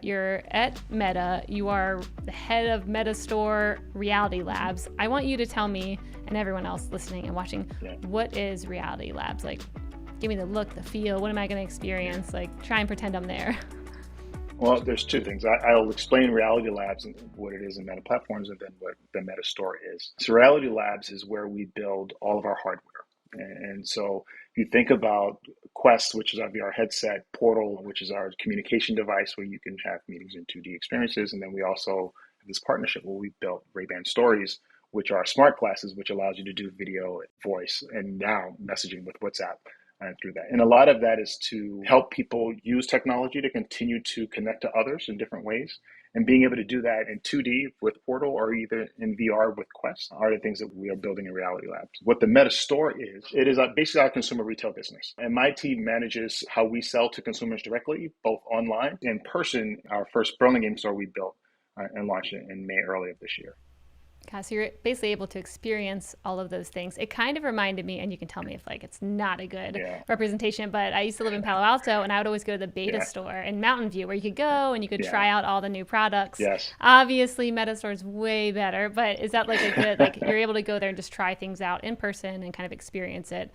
You're at Meta. You are the head of Meta Store Reality Labs. I want you to tell me, and everyone else listening and watching, what is Reality Labs? Like, give me the look, the feel. What am I going to experience? Like, try and pretend I'm there. Well, there's two things. I'll explain Reality Labs and what it is in Meta Platforms, and then what the Meta Store is. So Reality Labs is where we build all of our hardware. And so if you think about Quest, which is our VR headset, Portal, which is our communication device where you can have meetings in 2D experiences, and then we also have this partnership where we built Ray-Ban Stories, which are smart glasses, which allows you to do video, voice, and now messaging with WhatsApp. Through that. And a lot of that is to help people use technology to continue to connect to others in different ways. And being able to do that in 2D with Portal or either in VR with Quest are the things that we are building in Reality Labs. What the Meta Store is, it is basically our consumer retail business. And my team manages how we sell to consumers directly, both online and in person. Our first Burlingame store we built and launched in May early of this year. Okay, so you're basically able to experience all of those things. It kind of reminded me, and you can tell me if like it's not a good representation, but I used to live in Palo Alto, and I would always go to the beta store in Mountain View where you could go and you could try out all the new products. Yes. Obviously, Meta Store is way better, but is that like a good, like you're able to go there and just try things out in person and kind of experience it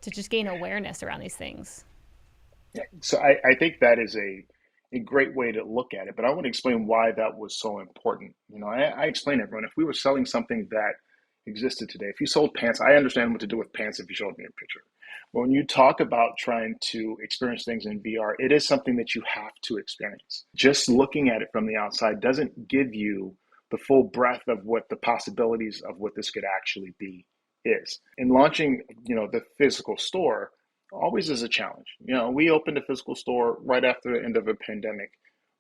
to just gain awareness around these things? Yeah. So I think that is a great way to look at it, but I want to explain why that was so important. I explain to everyone, if we were selling something that existed today, if you sold pants, I understand what to do with pants if you showed me a picture. But when you talk about trying to experience things in VR, it is something that you have to experience. Just looking at it from the outside doesn't give you the full breadth of what the possibilities of what this could actually be is. In launching, the physical store, always is a challenge. We opened a physical store right after the end of a pandemic,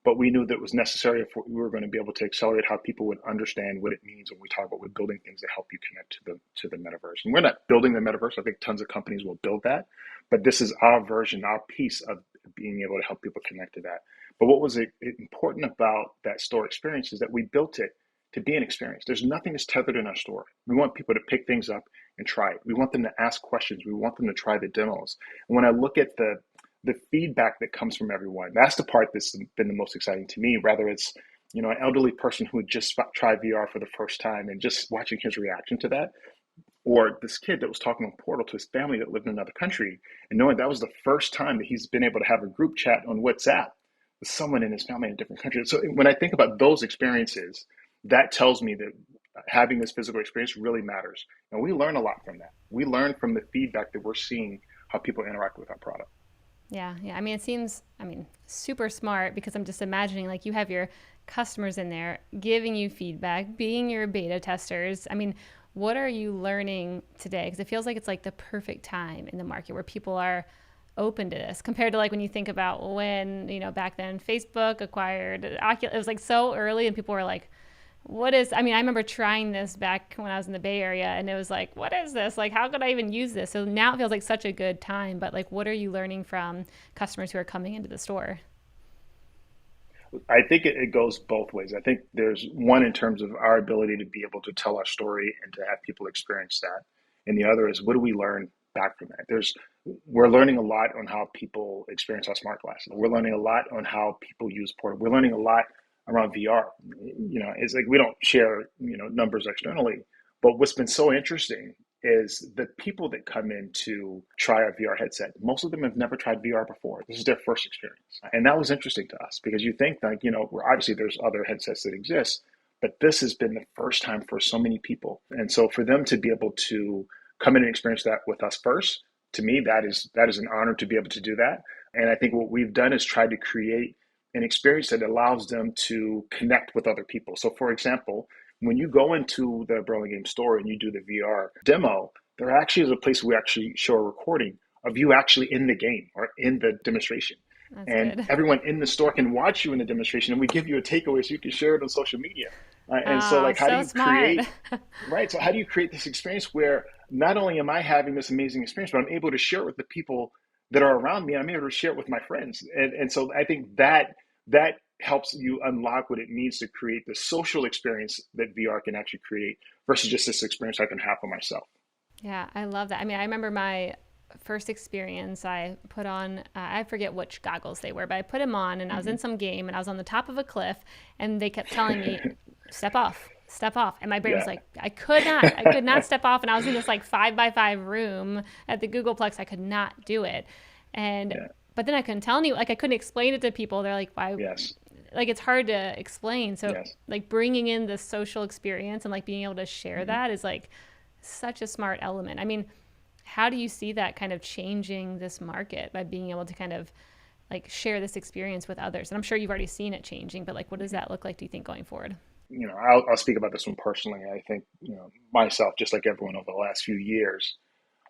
but we knew that it was necessary if we were going to be able to accelerate how people would understand what it means when we talk about we're building things that help you connect to the metaverse. And we're not building the metaverse. I think tons of companies will build that, but this is our version, our piece of being able to help people connect to that. But what was important about that store experience is that we built it to be an experience. There's nothing that's tethered in our store. We want people to pick things up and try it. We want them to ask questions. We want them to try the demos. And when I look at the feedback that comes from everyone, that's the part that's been the most exciting to me. Whether it's an elderly person who had just tried VR for the first time and just watching his reaction to that, or this kid that was talking on Portal to his family that lived in another country and knowing that was the first time that he's been able to have a group chat on WhatsApp with someone in his family in a different country. So when I think about those experiences, that tells me that having this physical experience really matters. And we learn a lot from that. We learn from the feedback that we're seeing, how people interact with our product. Yeah. I mean, it seems, super smart, because I'm just imagining like you have your customers in there giving you feedback, being your beta testers. What are you learning today? Because it feels like it's like the perfect time in the market where people are open to this compared to like when you think about when, back then Facebook acquired Oculus. It was like so early and people were like, what is, I remember trying this back when I was in the Bay Area and it was like, what is this? Like, how could I even use this? So now it feels like such a good time, but like, what are you learning from customers who are coming into the store? I think it goes both ways. I think there's one in terms of our ability to be able to tell our story and to have people experience that. And the other is, what do we learn back from that? We're learning a lot on how people experience our smart glasses. We're learning a lot on how people use Portal. We're learning a lot around VR. It's like we don't share, numbers externally, but what's been so interesting is the people that come in to try our VR headset. Most of them have never tried VR before. This is their first experience. And that was interesting to us because you think like, obviously there's other headsets that exist, but this has been the first time for so many people. And so for them to be able to come in and experience that with us first, to me, that is an honor to be able to do that. And I think what we've done is try to create an experience that allows them to connect with other people. So for example, when you go into the Burlingame store and you do the VR demo, there actually is a place where we actually show a recording of you actually in the game or in the demonstration. That's and good. Everyone in the store can watch you in the demonstration, and we give you a takeaway so you can share it on social media. And so like, how so do you smart. create, right? So how do you create this experience where not only am I having this amazing experience, but I'm able to share it with the people that are around me. I'm able to share it with my friends. And so I think that helps you unlock what it means to create the social experience that VR can actually create versus just this experience I can have for myself. Yeah, I love that. I remember my first experience, I put on, I forget which goggles they were, but I put them on and I was in some game and I was on the top of a cliff and they kept telling me, step off, step off. And my brain was Yeah. like, I could not step off. And I was in this like 5x5 room at the Googleplex. I could not do it. And, Yeah. but then I couldn't tell anyone, like I couldn't explain it to people. They're like, why? Yes. Like it's hard to explain. So Yes. like bringing in the social experience and like being able to share that is like such a smart element. I mean, how do you see that kind of changing this market by being able to kind of like share this experience with others? And I'm sure you've already seen it changing, but like, what does that look like, do you think, going forward? I'll speak about this one personally. I think, myself, just like everyone over the last few years,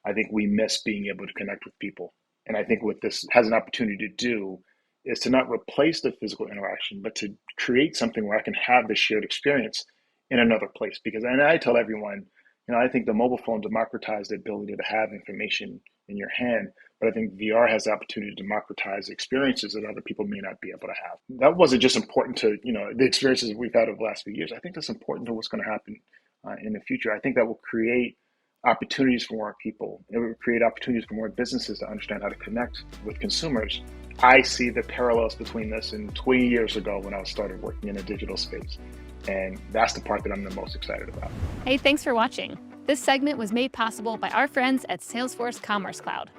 I think we miss being able to connect with people. And I think what this has an opportunity to do is to not replace the physical interaction, but to create something where I can have the shared experience in another place. Because, and I tell everyone, I think the mobile phone democratized the ability to have information in your hand, but I think VR has the opportunity to democratize experiences that other people may not be able to have. That wasn't just important to, the experiences we've had over the last few years. I think that's important to what's going to happen in the future. I think that will create opportunities for more people. It will create opportunities for more businesses to understand how to connect with consumers. I see the parallels between this and 20 years ago when I started working in a digital space. And that's the part that I'm the most excited about. Hey, thanks for watching. This segment was made possible by our friends at Salesforce Commerce Cloud.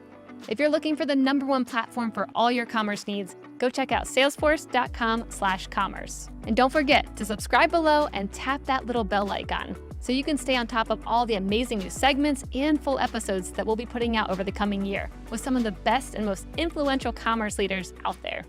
If you're looking for the #1 platform for all your commerce needs, go check out salesforce.com/commerce. And don't forget to subscribe below and tap that little bell icon so you can stay on top of all the amazing new segments and full episodes that we'll be putting out over the coming year with some of the best and most influential commerce leaders out there.